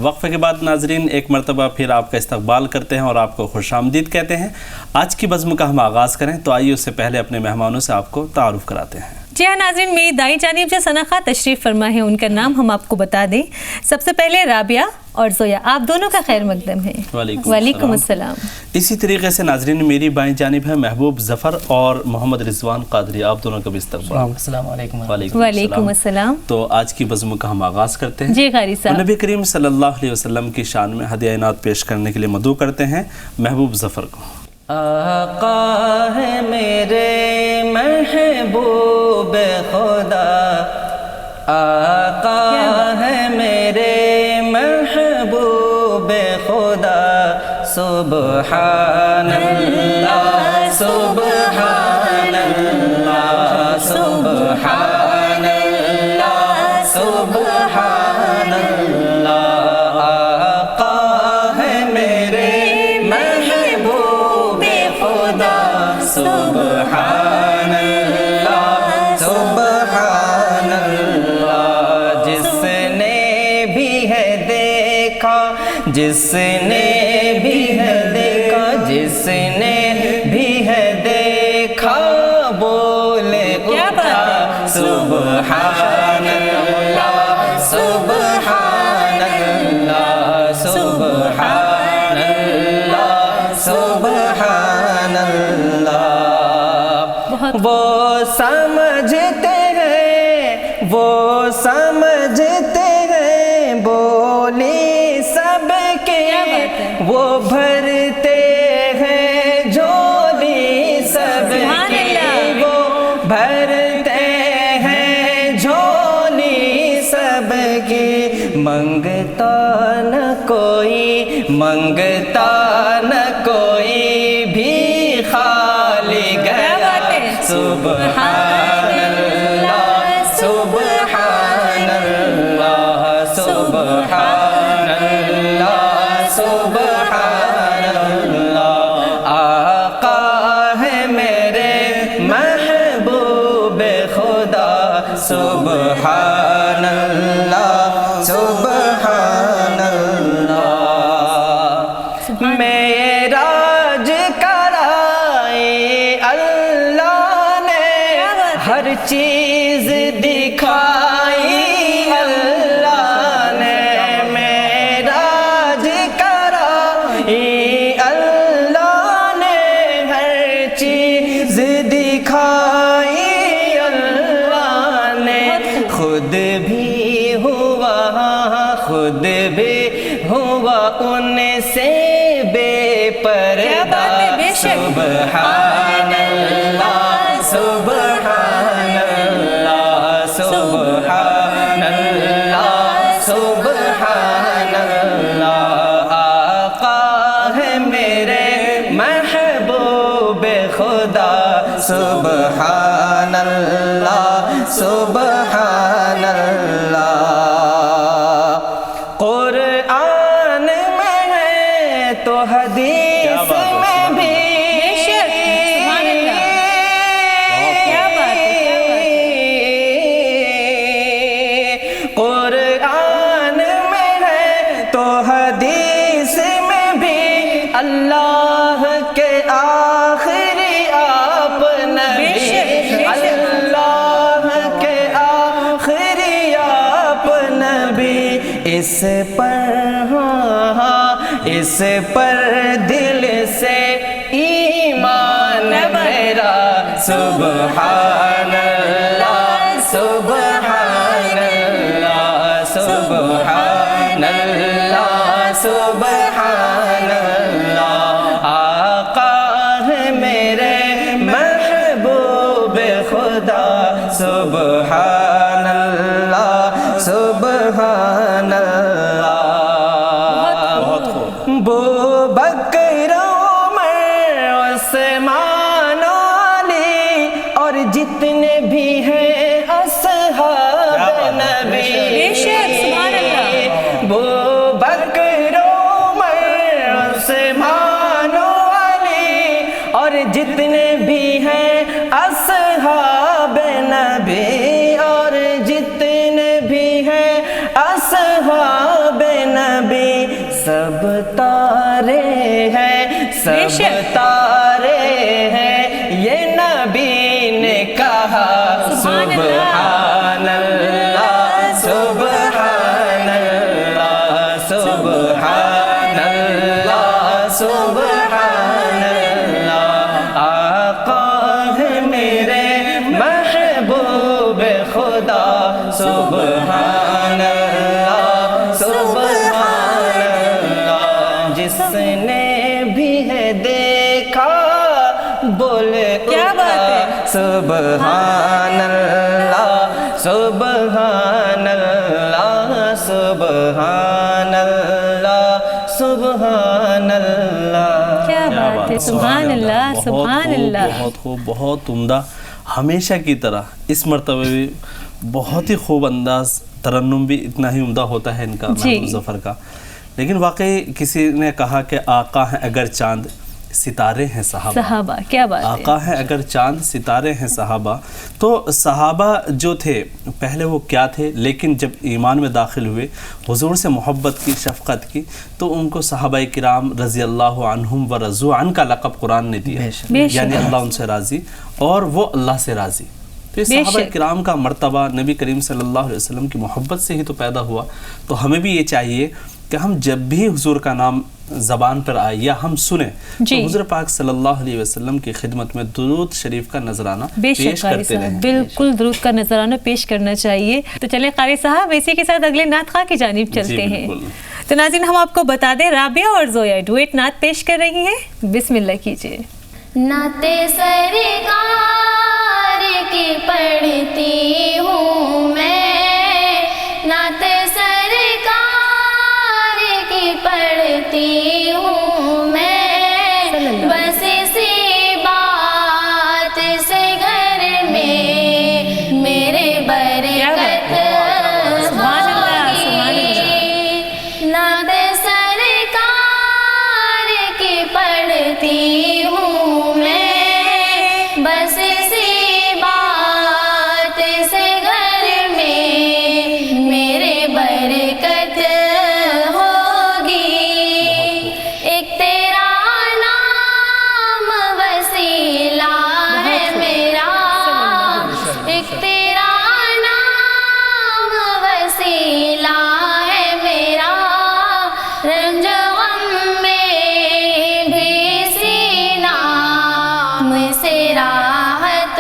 وقفے کے بعد ناظرین ایک مرتبہ پھر آپ کا استقبال کرتے ہیں اور آپ کو خوش آمدید کہتے ہیں۔ آج کی بزم کا ہم آغاز کریں تو آئیے اس سے پہلے اپنے مہمانوں سے آپ کو تعارف کراتے ہیں۔ جی ہاں ناظرین، میری دائیں جانب جو ثنا تشریف فرما ہے ان کا نام ہم آپ کو بتا دیں۔ سب سے پہلے رابعہ اور زویا، آپ دونوں کا خیر مقدم ہے۔ وعلیکم السلام۔ اسی طریقے سے ناظرین میری بائیں جانب ہے محبوب ظفر اور محمد رضوان قادری، آپ دونوں کا بھی استقبال۔ السلام علیکم۔ وعلیکم السلام۔ تو آج کی بزم کا ہم آغاز کرتے ہیں۔ جی قاری صاحب، نبی کریم صلی اللہ علیہ وسلم کی شان میں ہدیہ عنایت پیش کرنے کے لیے مدعو کرتے ہیں محبوب ظفر کو۔ آقا ہے میرے محبوب خدا، آقا ہے میرے محبوب خدا، سبحان اللہ سبحان اللہ سبحان اللہ سبحان اللہ، آقا ہے میرے محبوب خدا، سبحان اللہ سبحان اللہ، جس نے بھی ہے دیکھا، جس نے بھی ہے دیکھا، جس نے بھی ہے دیکھا، بولے اٹھا سبحان اللہ سبحان اللہ سبحان اللہ سبحان اللہ۔ وہ سمجھتے ہیں، وہ سمجھتے ہیں، بولی سب کے وہ بھرتے ہیں، جھولی سب کی وہ بھرتے ہیں، جھولی سب کی، منگتا نہ کوئی، منگتا نہ کوئی بھی، خالی گیا سبحان اللہ سبحان اللہ سبحان اللہ سبحان اللہ، آقا ہے میرے محبوب خدا، سبحان اللہ سبحان اللہ۔ معراج کرائے اللہ نے، ہر چیز دکھائی اللہ نے، معراج کرائی اللہ نے، ہر چیز دکھائی اللہ نے، خود بھی ہوا، خود بھی ہوا ان سے بے پردہ، سبحان اللہ سبحان اللہ سبحان اللہ سبحان اللہ، آقا ہے میرے محبوب خدا، سبحان اللہ سبحان اللہ۔ قرآن میں ہے تو حدیث میں بھی، قرآن میں ہے تو حدیث میں بھی، اللہ کے آخری آپ نبی، اللہ کے آخری آپ نبی، اس پر ہاں اس پر دل سے ایمان میرا، سبحان اللہ سبحان اللہ سبحان اللہ سبحان اللہ، آقا ہے میرے محبوب خدا، سبحان اللہ سبحان اللہ۔ ابو بکر عمر عثمان علی اور جتنے بھی ہیں اصحاب نبی، ابو بکر عمر عثمان علی اور جتنے بھی ہیں اصحاب نبی، اور جتنے بھی ہیں तारे हैं, सब तारे हैं, ये नबी ने कहा सुभान अल्लाह सुभान अल्लाह सुभान अल्लाह सुभान अल्लाह। आका है मेरे महबूब खुदा सुभान अल्लाह सुभान अल्लाह। जिसने भी है देखा बोले क्या बात है, सुभान अल्लाह सुभान अल्लाह सुभान अल्लाह सुभान अल्लाह। क्या बात है, सुभान अल्लाह सुभान अल्लाह। बहुत खूब, बहुत उम्दा। हमेशा की तरह इस मरतबे भी बहुत ही खूब अंदाज, तरन्नुम भी इतना ही उम्दा होता है इनका महबूब ज़फ़र का। लेकिन वाकई किसी ने कहा कि आका हैं अगर चांद सितारे हैं सहाबा। क्या बात है, आका है अगर चांद सितारे हैं सहाबा। तो सहाबा जो थे पहले वो क्या थे, लेकिन जब ईमान में दाखिल हुए, हुजूर से मोहब्बत की, शफ़क़त की, तो उनको सहाबाए किराम रज़ी अल्लाह अन्हुम व रज़ू अन का लक़ब कुरान ने दिया, यानी अल्लाह उनसे राज़ी और वो अल्लाह से राज़ी। तो इस सहाबाए किराम का मर्तबा नबी करीम सल्लल्लाहु अलैहि वसल्लम की मोहब्बत से ही तो पैदा हुआ। तो हमें भी ये चाहिए कि हम जब भी हुजूर का नाम ज़बान पर आए या हम सुने तो हुजूर पाक सल्लल्लाहु अलैहि वसल्लम की खिदमत में दुरूद शरीफ का नजराना पेश करते रहें। बिल्कुल दुरूद का नजराना पेश करना चाहिए। तो चलें क़ारी साहब, इसी के साथ अगले नात ख़्वाह की जानिब चलते हैं। तो नाज़रीन, हम आपको बता दें राबिया और ज़ोया डुएट नात पेश कर रही हैं। बिस्मिल्लाह कीजिए। नाते सरकार की पढ़ती हूँ मैं, नाते सरकार की पढ़ती हूँ मैं, बस इसी बात से घर में मेरे बरकत होगी। नाते सरकार की पढ़ती हूँ बस इसी बात से घर में मेरे बरकत होगी। एक तेरा नाम वसीला है मेरा, एक तेरा नाम वसीला है मेरा, रंज गम में भी इसी नाम से राहत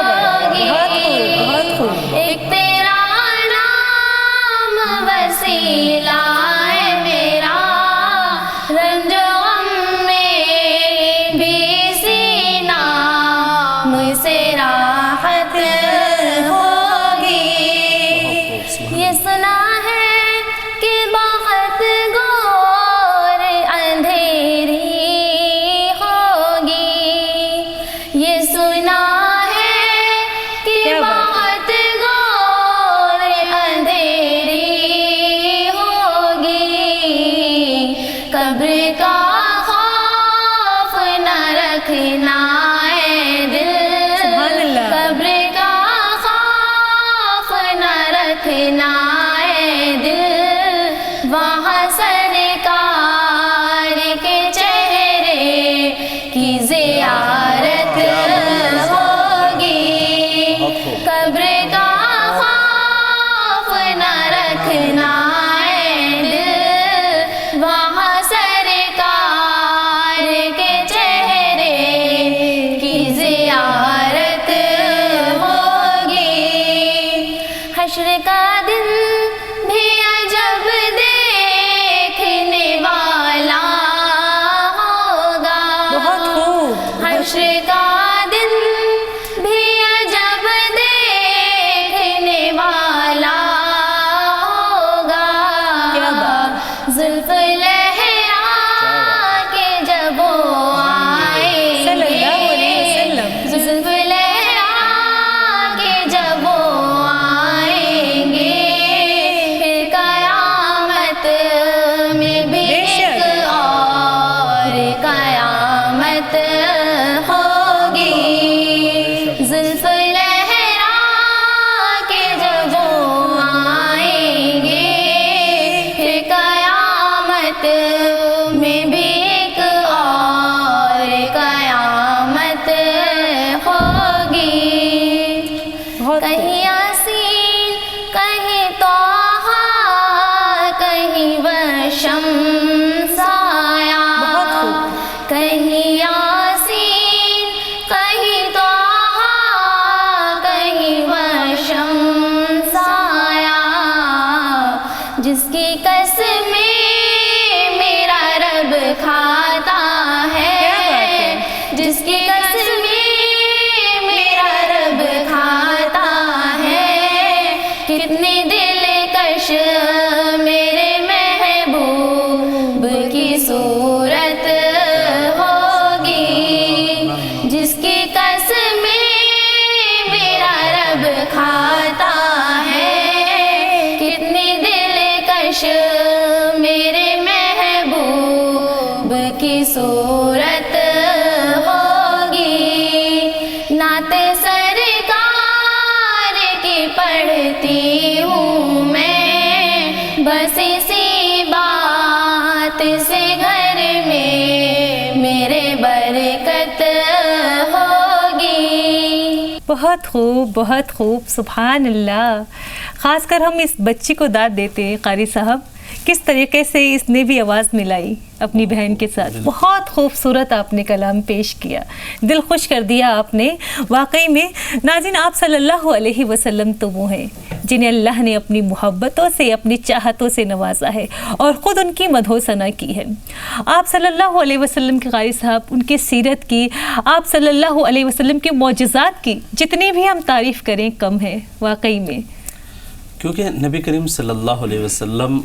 होगी। एक तेरा नाम वसीला है मेरा, रंज गम में भी इसी नाम से राहत होगी। ये सुना है कि बहुत घोर अंधेरी होगी, ये सुना है कि बहुत घोर अंधेरी होगी। कब्र का खौफ न रखना है दिल, कब्र का खौफ न रखना है दिल, वहाँ सरकार के चेहरे की ज़ियारत होगी। कब्र का खौफ न रखना है दिल, वहाँ सरकार के चेहरे की ज़ियारत होगी। हश्र का दिन भी अजब देखने वाला होगा। हश्र का दिन भी अजब देखने वाला होगा। जुल्फ़ लहरा के जब वो आएंगे, जुल्फ़ लहरा के जब वो आएंगे, यासीन, कहीं तोहा, कहीं वशम्स आया, कहीं यासीन, कहीं तोहा, कहीं वशम्स आया, जिसकी कसमें मेरा रब खाता है, जिसकी कसमें मेरा रब खाता है, कितनी दिलकश मेरे महबूब की सूरत होगी, जिसकी कसमें मेरा रब खाता है, कितनी दिलकश मेरे महबूब की सूरत होगी। नात सरकार की पढ़ती हूँ मैं, बस इसी बात से घर में मेरे बरकत होगी। बहुत खूब, सुभान अल्लाह। ख़ासकर हम इस बच्ची को दाद देते हैं कारी साहब, किस तरीके से इसने भी आवाज़ मिलाई अपनी बहन के साथ। बहुत खूबसूरत आपने कलाम पेश किया, दिल खुश कर दिया आपने वाकई में। नाज़रीन, आप सल्लल्लाहु अलैहि वसल्लम तो वो हैं जिन्हें अल्लाह ने अपनी मोहब्बतों से, अपनी चाहतों से नवाजा है और ख़ुद उनकी मदहोसना की है। आप सल्लल्लाहु अलैहि वसल्लम के कारी साहब, उनकी सीरत की, आप सल्लल्लाहु अलैहि वसल्लम के मौजज़ात की जितनी भी हम तारीफ़ करें कम है वाकई में, क्योंकि नबी करीम सल्लल्लाहु अलैहि वसल्लम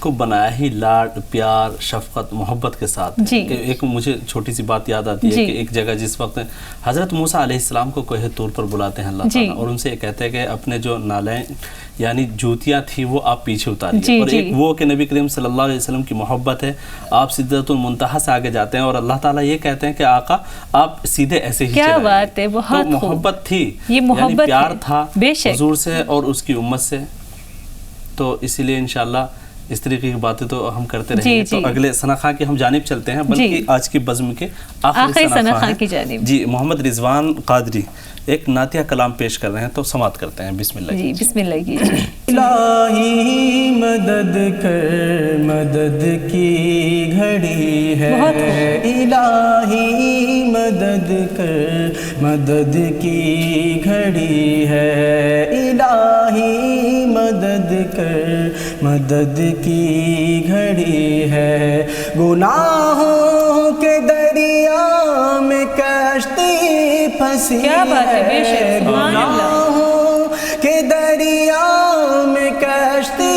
को बनाया ही लाड, प्यार, शफकत, मोहब्बत के साथ। कि एक मुझे छोटी सी बात याद आती है कि एक जगह जिस वक्त हज़रत मूसा अलैहिस्सलाम को कोहे तूर पर बुलाते हैं अल्लाह ताला, और उनसे कहते हैं कि अपने जो नालें यानी जूतियाँ थी वो आप पीछे उतारिए, और एक वो कि नबी करीम सल्लल्लाहु अलैहि वसल्लम की मोहब्बत है, आप सिदरतुल मुंतहा से आगे जाते हैं और अल्लाह ताला ये कहते हैं कि आका आप सीधे ऐसे ही चले। क्या बात है, बहुत तो मोहब्बत थी, ये मोहब्बत, प्यार था हुजूर से और उसकी उम्मत से। तो इसीलिए इंशाअल्लाह इस तरीके की बातें तो हम करते रहेंगे। तो अगले सना खां की हम जानिब चलते हैं, बल्कि आज की बज़्म के आखिरी सना खां की जानिब। जी, मोहम्मद रिजवान कादरी एक नातिया कलाम पेश कर रहे हैं, तो समात करते हैं। बिस्मिल्लाह जी, बिस्मिल्लाह जी। इलाही मदद कर, मदद की घड़ी है, इलाही मदद कर, मदद की घड़ी है, इलाही मदद कर, मदद की घड़ी है, गुनाहों के दरिया में कश्ती फंसी है, गुनाहों के दरिया में कश्ती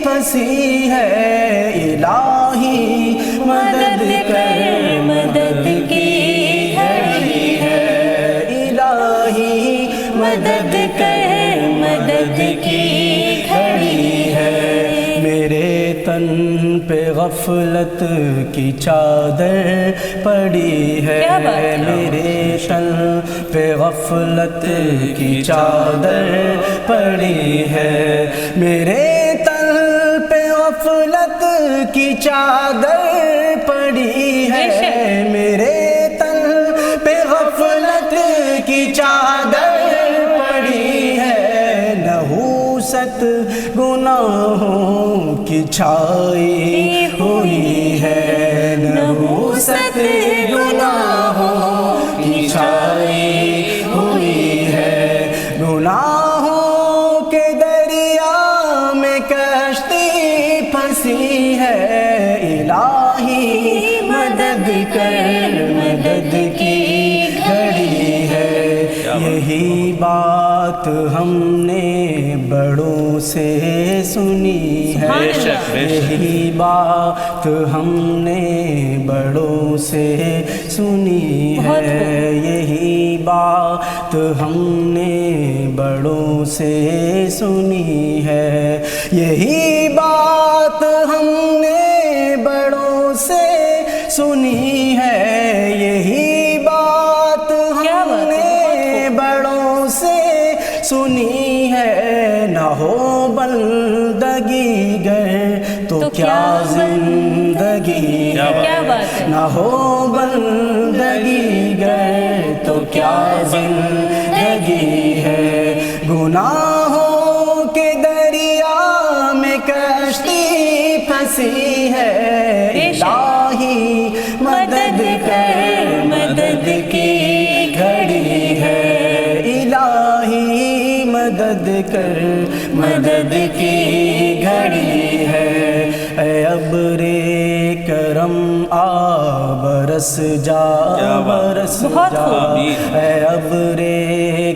फंसी है, इलाही मदद कर, मदद की घड़ी है, इलाही मदद कर, मदद की घड़ी है, मेरे तन पे गफलत की चादर पड़ी है, मेरे तन पे गफलत की चादर पड़ी है, मेरे तन पे गफलत की चादर पड़ी है, मेरे तन पे गफलत की चादर पड़ी है, नहूसत गुनाहों की छाई हुई है, नहूसत गुनाहों की छाई हुई है, गुनाहों के दरिया में कश्ती फंसी है, इलाही मदद कर, मदद की घड़ी है, यही बात हमने बड़ों से सुनी है, यही बात हमने बड़ों से सुनी है, यही बात हमने बड़ों से सुनी है, यही बात हमने बड़ों से सुनी है, यही बात हमने बड़ों से सुनी है, न हो बंदगी गर तो क्या जिंदगी है, न हो बंदगी गर तो क्या जिंदगी है, गुनाह گناہوں کے دریا میں کشتی پھنسی ہے، الہی مدد کر، مدد کی گھڑی ہے، الہی مدد کر، مدد کی گھڑی ہے۔ اے ابر کرم آ برس جا، برس جا، اے ابر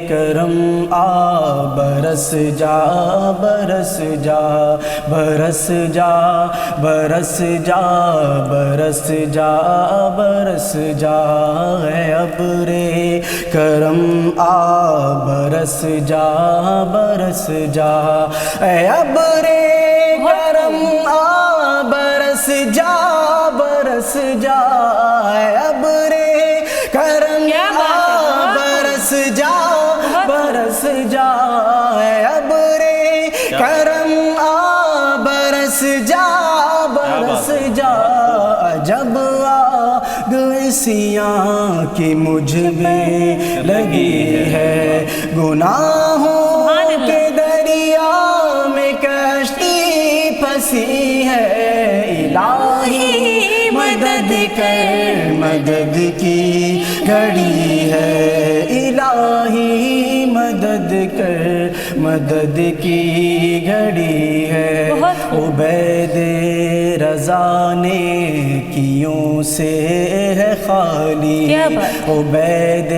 کرم آ برس جا، برس جا، برس جا، برس جا، برس جا، برس جا، اے ابر کرم آ برس جا، برس جا، اے ابر کرم آ برس جا، برس جا، اے ابر کرم آ برس جا، برس جا، اے ابر کرم آ برس جا، برس جا، جب آگ عصیاں کی مجھ میں لگی ہے، گناہوں کے دریا میں کشتی پھنسی ہے، الہی مدد کر، مدد کی گھڑی ہے، الہی مدد کر، مدد کی گھڑی ہے۔ عبید رضا نے کیوں سے ہے خالی، عبید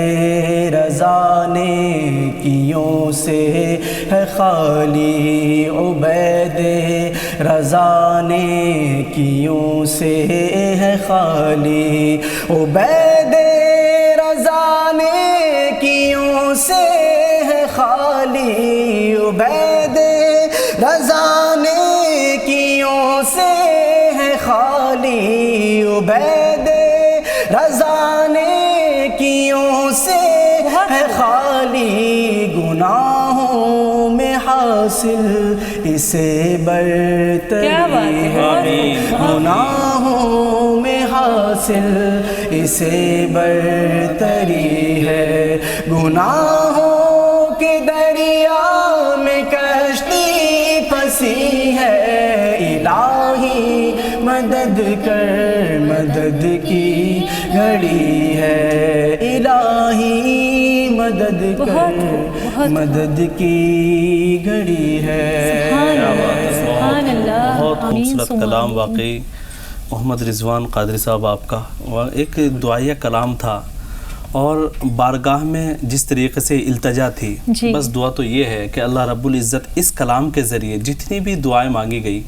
رضا نے کیوں سے ہے خالی، عبید رضا نے کیوں سے ہے خالی، عبید رضا نے کیوں سے ہے خالی، عبید رضا نے کیوں سے ہے خالی، عبید رضا نے کیوں سے ہے خالی، گناہوں میں حاصل اسے برتری ہے، گناہوں میں حاصل اسے برتری ہے، گناہوں کے دریا میں کشتی پھنسی ہے، الہی مدد کر، مدد کی گھڑی ہے، الہی مدد کر، مدد کی گھڑی ہے۔ سبحان اللہ، بہت خوبصورت کلام واقعی محمد رضوان قادری صاحب آپ کا، ایک دعائیہ کلام تھا، اور بارگاہ میں جس طریقے سے التجا تھی، بس دعا تو یہ ہے کہ اللہ رب العزت اس کلام کے ذریعے جتنی بھی دعائیں مانگی گئی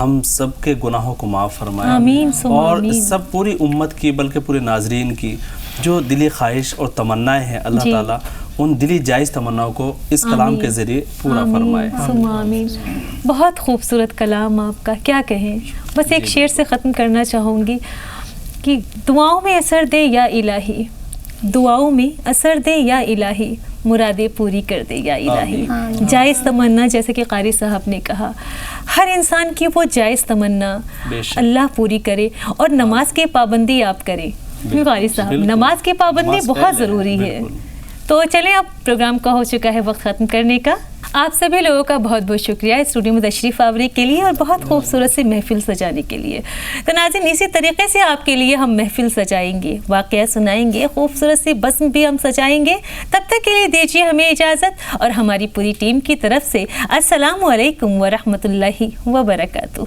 ہم سب کے گناہوں کو معاف فرمائے، آمین اور سب پوری امت کی بلکہ پورے ناظرین کی جو دلی خواہش اور تمنائیں ہیں اللہ تعالیٰ ان دلی جائز تمناؤں کو اس کلام کے ذریعے پورا فرمائے۔ آمین۔ بہت خوبصورت کلام آپ کا، کیا کہیں، بس ایک شعر سے ختم کرنا چاہوں گی کہ دعاؤں میں اثر دے یا الہی، دعاؤں میں اثر دے یا الہی، مرادیں پوری کر دے یا الہی۔ جائز تمنا، جیسے کہ قاری صاحب نے کہا، ہر انسان کی وہ جائز تمنا اللہ پوری کرے، اور نماز کی پابندی آپ کریں قاری صاحب، نماز کی پابندی بہت ضروری ہے۔ تو چلیں، اب پروگرام کا ہو چکا ہے وقت ختم کرنے کا۔ آپ سبھی لوگوں کا بہت بہت شکریہ اسٹوڈیو میں تشریف آوری کے لیے اور بہت خوبصورت سی محفل سجانے کے لیے۔ تو ناظرین، اسی طریقے سے آپ کے لیے ہم محفل سجائیں گے، واقعہ سنائیں گے، خوبصورت سی بزم بھی ہم سجائیں گے۔ تب تک کے لیے دیجیے ہمیں اجازت، اور ہماری پوری ٹیم کی طرف سے السلام علیکم ورحمۃ اللہ وبرکاتہ۔